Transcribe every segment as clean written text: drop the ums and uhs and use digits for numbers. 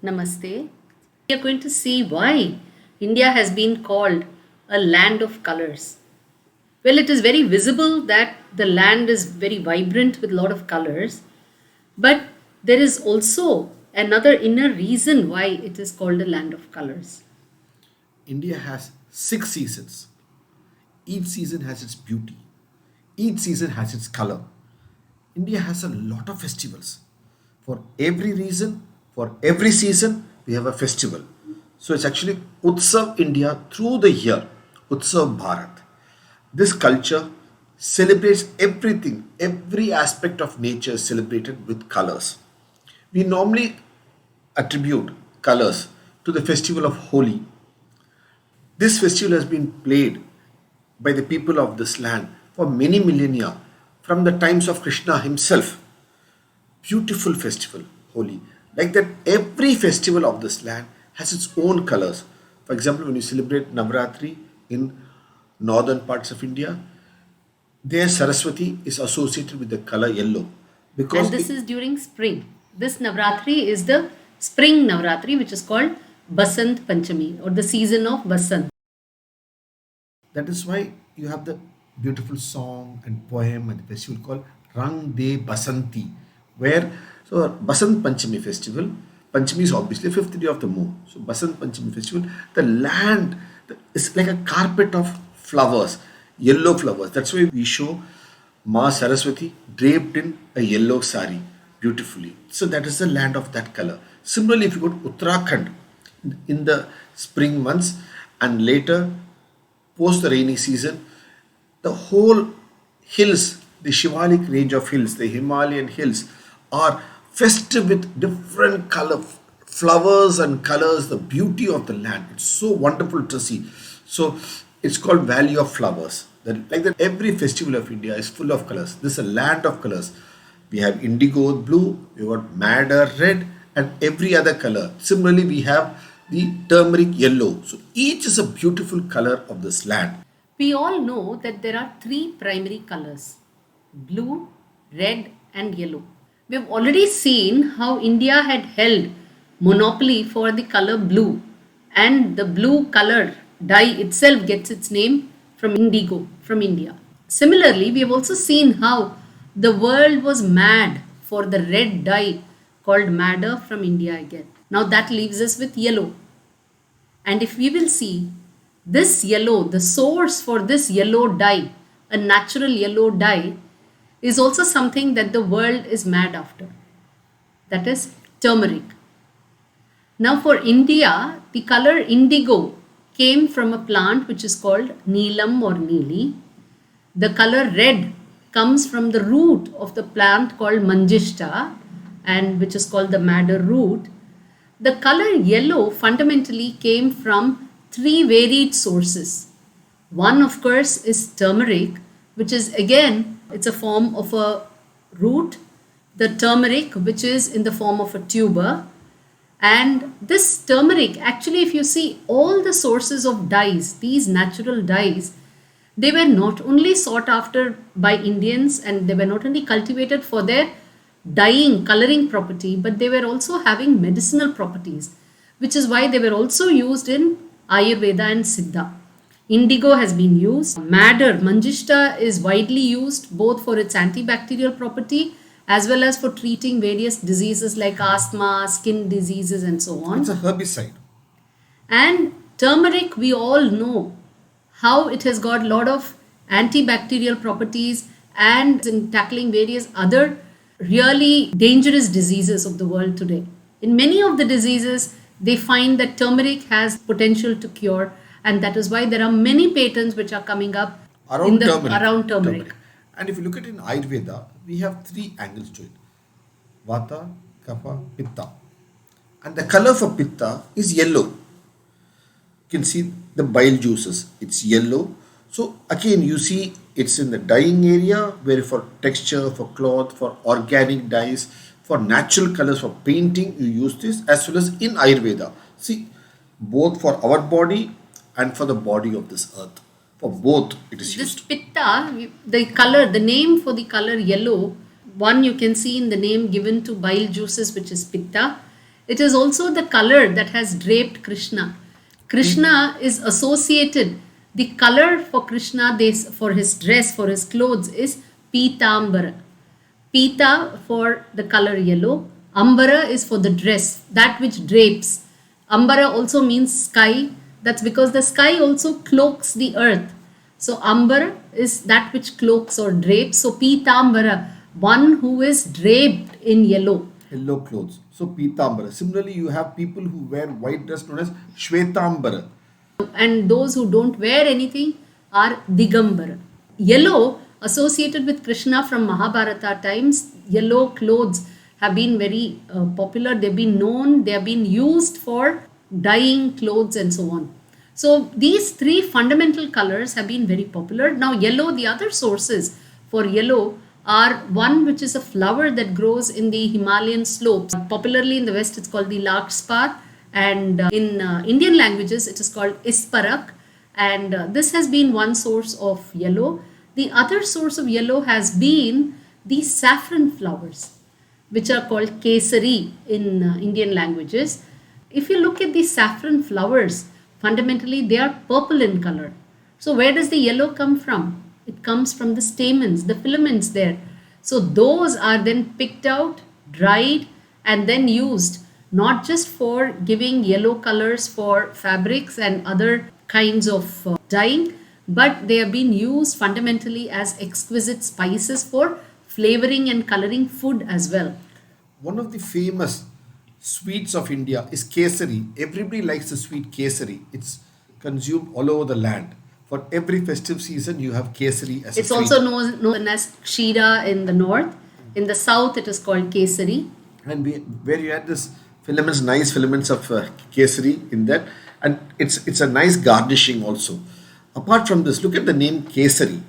Namaste. We are going to see why India has been called a land of colors. Well, it is very visible that the land is very vibrant with a lot of colors, but there is also another inner reason why it is called a land of colors. India has 6 seasons. Each season has its beauty. Each season has its color. India has a lot of festivals. For every reason, for every season, we have a festival. So it's actually Utsav India through the year, Utsav Bharat. This culture celebrates everything, every aspect of nature is celebrated with colors. We normally attribute colors to the festival of Holi. This festival has been played by the people of this land for many millennia from the times of Krishna himself. Beautiful festival, Holi. Like that, every festival of this land has its own colors. For example, when you celebrate Navratri in northern parts of India, their Saraswati is associated with the color yellow And because this is during spring. This Navratri is the spring Navratri, which is called Basant Panchami or the season of Basant. that is why you have the beautiful song and poem and the festival called Rang De Basanti, where so Basant Panchami festival. Panchami is obviously fifth day of the moon. So Basant Panchami festival, the land is like a carpet of flowers, yellow flowers. That's why we show Ma Saraswati draped in a yellow sari beautifully. So that is the land of that color. Similarly, if you go to Uttarakhand in the spring months and later post the rainy season, the whole hills, the Shivalik range of hills, the Himalayan hills, are festive with different color flowers and colors, the beauty of the land. It's so wonderful to see. So it's called Valley of Flowers. Like that, every festival of India is full of colors. This is a land of colors. We have indigo blue, we got madder red, and every other color. Similarly, we have the turmeric yellow. So each is a beautiful color of this land. We all know that there are three primary colors: blue, red, and yellow. We have already seen how India had held monopoly for the color blue, and the blue color dye itself gets its name from indigo from India. Similarly, we have also seen how the world was mad for the red dye called madder from India again. Now that leaves us with yellow. And if we will see this yellow, the source for this yellow dye, a natural yellow dye, is also something that the world is mad after. That is turmeric. Now for India, the color indigo came from a plant which is called Neelam or Neeli. The color red comes from the root of the plant called Manjishta, and which is called the madder root. The color yellow fundamentally came from three varied sources. One, of course, is turmeric, which is again, it's a form of a root. The turmeric, which is in the form of a tuber. And this turmeric, actually, if you see all the sources of dyes, these natural dyes, they were not only sought after by Indians and they were not only cultivated for their dyeing, coloring property, but they were also having medicinal properties, which is why they were also used in Ayurveda and Siddha. Indigo has been used. Madder, Manjishta, is widely used both for its antibacterial property as well as for treating various diseases like asthma, skin diseases, and so on. It's a herbicide. And turmeric, we all know how it has got a lot of antibacterial properties and in tackling various other really dangerous diseases of the world today. In many of the diseases, they find that turmeric has potential to cure, and that is why there are many patents which are coming up Around turmeric. around turmeric. And if you look at it in Ayurveda, we have three angles to it: Vata, Kapha, Pitta. And the color for Pitta is yellow. You can see the bile juices, it's yellow. So again, you see it's in the dyeing area where for texture, for cloth, for organic dyes, for natural colors, for painting, you use this as well as in Ayurveda. See, both for our body and for the body of this earth. For both it is This used. pitta, the color, the name for the color yellow, one you can see in the name given to bile juices, which is pitta. It is also the color that has draped Krishna. Krishna is associated, the color for Krishna, this, for his dress, for his clothes, is Pitambara. Pita for the color yellow. Ambara is for the dress, that which drapes. Ambara also means sky. That's because the sky also cloaks the earth. So Ambara is that which cloaks or drapes. So Pitambara, one who is draped in yellow. Yellow clothes. So Pitambara. Similarly, you have people who wear white dress known as Shvetambara. And those who don't wear anything are Digambara. Yellow, associated with Krishna from Mahabharata times, yellow clothes have been very popular. They've been known, they have been used for dyeing clothes and so on. So these three fundamental colors have been very popular. Now yellow, the other sources for yellow are one which is a flower that grows in the Himalayan slopes. Popularly in the West, it's called the larkspur, and in Indian languages, it is called isparak. And this has been one source of yellow. The other source of yellow has been the saffron flowers, which are called KESARI in Indian languages. If you look at the saffron flowers, fundamentally they are purple in color. So where does the yellow come from? It comes from the stamens, the filaments there. So those are then picked out, dried, and then used not just for giving yellow colors for fabrics and other kinds of dyeing, but they have been used fundamentally as exquisite spices for flavoring and coloring food as well. One of the famous sweets of India is Kesari. Everybody likes the sweet Kesari. It's consumed all over the land. For every festive season, you have Kesari as a It's sweet. also known as Kshira in the north. In the south, it is called Kesari. And where you had this filaments, nice filaments of Kesari in that, and it's a nice garnishing also. Apart from this, look at the name Kesari.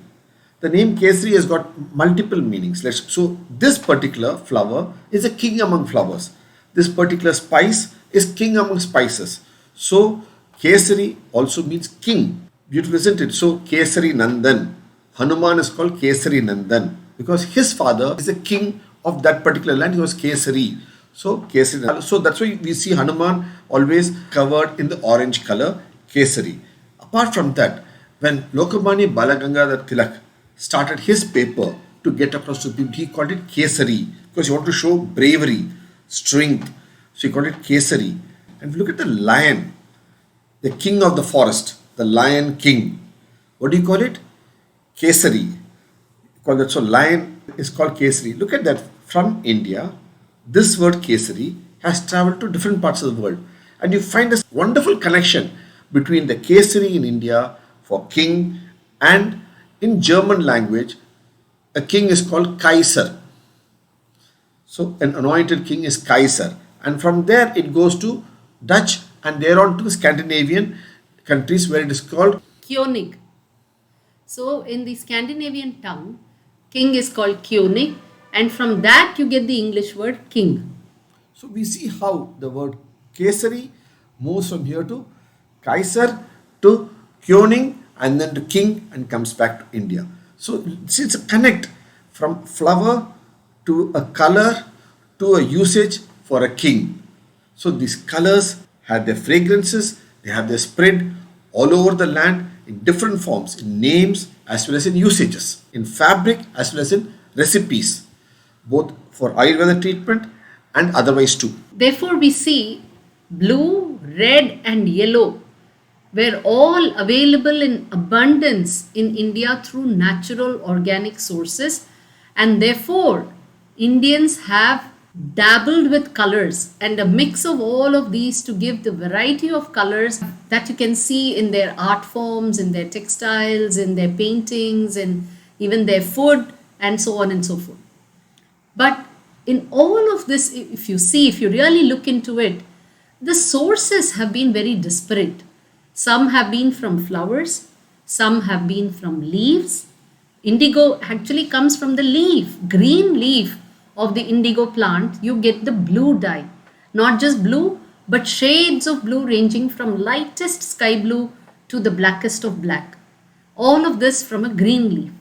The name Kesari has got multiple meanings. So this particular flower is a king among flowers. This particular spice is king among spices. So Kesari also means king. Beautiful, isn't it? So Kesari Nandan. Hanuman is called Kesari Nandan because his father is the king of that particular land. He was Kesari. So Kesari Nandan. So that's why we see Hanuman always covered in the orange color, Kesari. Apart from that, when Lokmanya Balagangadhar Tilak started his paper to get across to people, he called it Kesari because he wanted to show bravery, strength. So he called it Kesari. And look at the lion, the king of the forest, the lion king. What do you call it? Kesari. Call that. So lion is called Kesari. Look at that. From India, this word Kesari has traveled to different parts of the world. And you find this wonderful connection between the Kesari in India for king, and in German language, a king is called Kaiser. So an anointed king is Kaiser. And from there it goes to Dutch and thereon to Scandinavian countries where it is called Koenig. So in the Scandinavian tongue, king is called Koenig, and from that you get the English word king. So we see how the word Kesari moves from here to Kaiser to Koenig and then to king and comes back to India. So it's a connect from flower to a color to a usage for a king. So these colors have their fragrances, they have their spread all over the land in different forms, in names as well as in usages, in fabric as well as in recipes, both for Ayurveda treatment and otherwise too. Therefore, we see blue, red, and yellow were all available in abundance in India through natural organic sources, and therefore Indians have dabbled with colors and a mix of all of these to give the variety of colors that you can see in their art forms, in their textiles, in their paintings, and even their food, and so on and so forth. But in all of this, if you really look into it, the sources have been very disparate. Some have been from flowers, some have been from leaves. Indigo actually comes from the leaf, green leaf of the indigo plant. You get the blue dye. Not just blue, but shades of blue ranging from lightest sky blue to the blackest of black. All of this from a green leaf.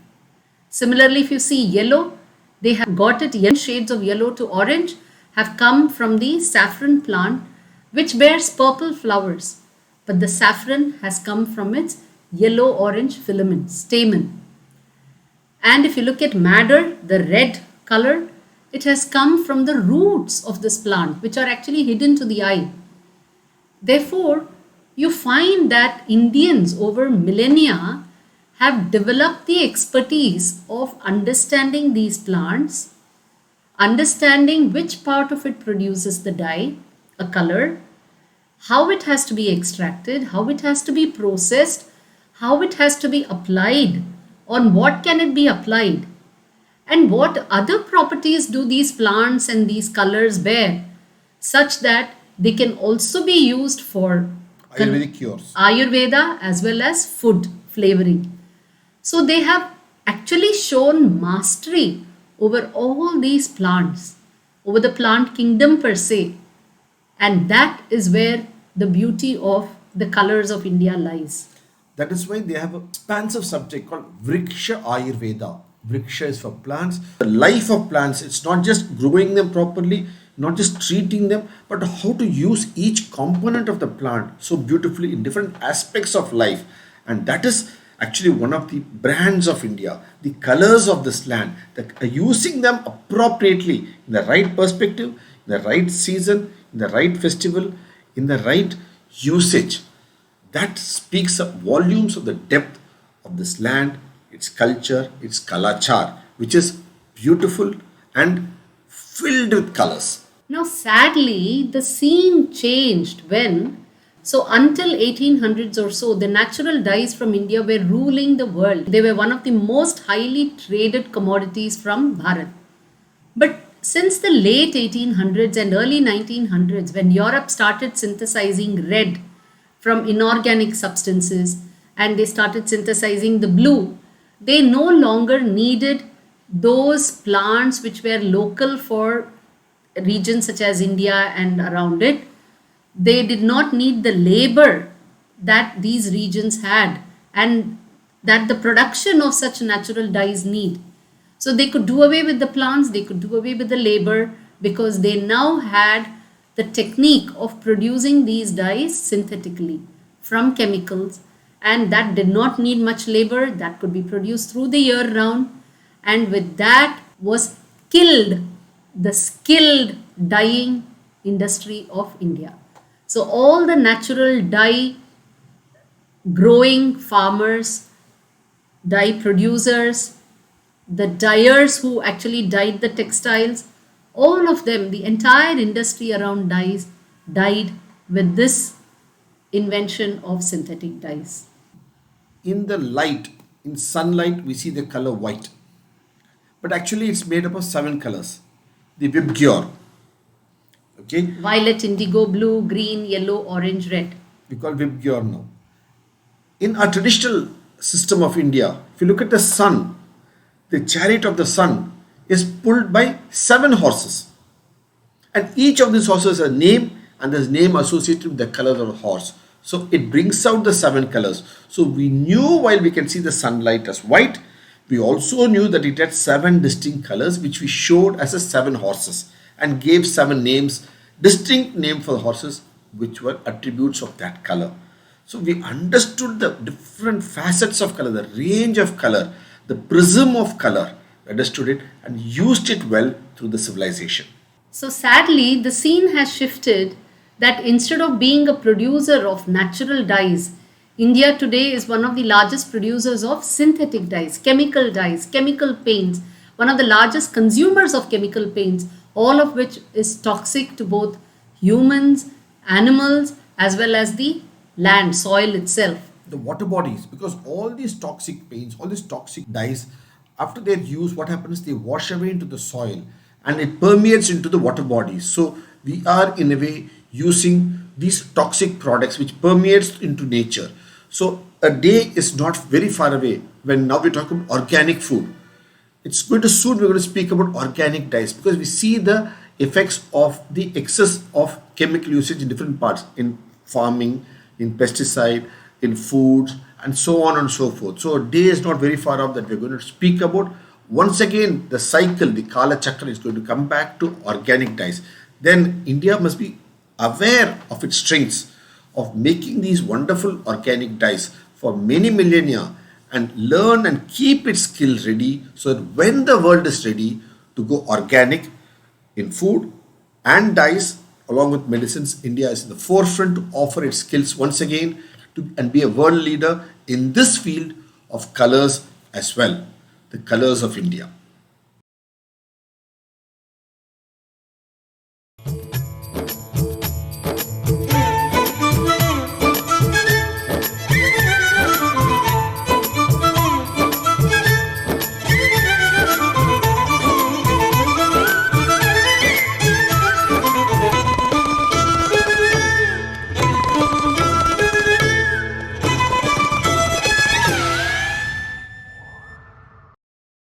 Similarly, if you see yellow, they have got it yellow shades of yellow to orange have come from the saffron plant, which bears purple flowers, but the saffron has come from its yellow-orange filament, stamen. And if you look at madder, the red color, it has come from the roots of this plant, which are actually hidden to the eye. Therefore, you find that Indians over millennia have developed the expertise of understanding these plants, understanding which part of it produces the dye, a color, how it has to be extracted, how it has to be processed, how it has to be applied, on what can it be applied, and what other properties do these plants and these colors bear, such that they can also be used for Ayurvedic cures. Ayurveda as well as food flavoring. So they have actually shown mastery over all these plants, over the plant kingdom per se. And that is where the beauty of the colors of India lies. That is why they have a expansive subject called Vriksha Ayurveda. Vriksha is for plants. The life of plants, it's not just growing them properly, not just treating them, but how to use each component of the plant so beautifully in different aspects of life. And that is actually one of the brands of India, the colors of this land, using them appropriately in the right perspective, in the right season, in the right festival, in the right usage. That speaks up volumes of the depth of this land, its culture, its kalachar, which is beautiful and filled with colors. Now, sadly, the scene changed when, so until 1800s or so, the natural dyes from India were ruling the world. They were one of the most highly traded commodities from Bharat. But since the late 1800s and early 1900s, when Europe started synthesizing red from inorganic substances and they started synthesizing the blue, they no longer needed those plants which were local for regions such as India and around it. They did not need the labor that these regions had and that the production of such natural dyes need. So they could do away with the plants, they could do away with the labor, because they now had the technique of producing these dyes synthetically from chemicals, and that did not need much labor, that could be produced through the year round, and with that was killed the skilled dyeing industry of India. So all the natural dye growing farmers, dye producers, the dyers who actually dyed the textiles, all of them, the entire industry around dyes died with this invention of synthetic dyes. In the light, in sunlight, we see the color white. But actually, it's made up of 7 colors. The Vibgyor. Okay, Violet, indigo, blue, green, yellow, orange, red. we call Vibgyor now. In our traditional system of India, if you look at the sun, the chariot of the sun is pulled by 7 horses. And each of these horses has a name, and there's name associated with the color of the horse. So it brings out the 7 colors. So we knew, while we can see the sunlight as white, we also knew that it had 7 distinct colors, which we showed as a 7 horses and gave 7 names, distinct name for the horses, which were attributes of that color. So we understood the different facets of color, the range of color, the prism of color, understood it and used it well through the civilization. So sadly, the scene has shifted that instead of being a producer of natural dyes, India today is one of the largest producers of synthetic dyes, chemical paints, one of the largest consumers of chemical paints, all of which is toxic to both humans, animals, as well as the land, soil itself. The water bodies, because all these toxic paints, all these toxic dyes, after they're used, what happens? They wash away into the soil and it permeates into the water bodies. So we are in a way using these toxic products which permeates into nature. So a day is not very far away when now we're talking about organic food. It's going to soon we're going to speak about organic dyes, because we see the effects of the excess of chemical usage in different parts, in farming, in pesticide, in foods, and so on and so forth. So a day is not very far off that we're going to speak about. Once again, the cycle, the Kala Chakra is going to come back to organic dyes. then India must be aware of its strengths of making these wonderful organic dyes for many millennia and learn and keep its skill ready so that when the world is ready to go organic in food and dyes along with medicines, India is in the forefront to offer its skills once again and be a world leader in this field of colors as well, the colors of India.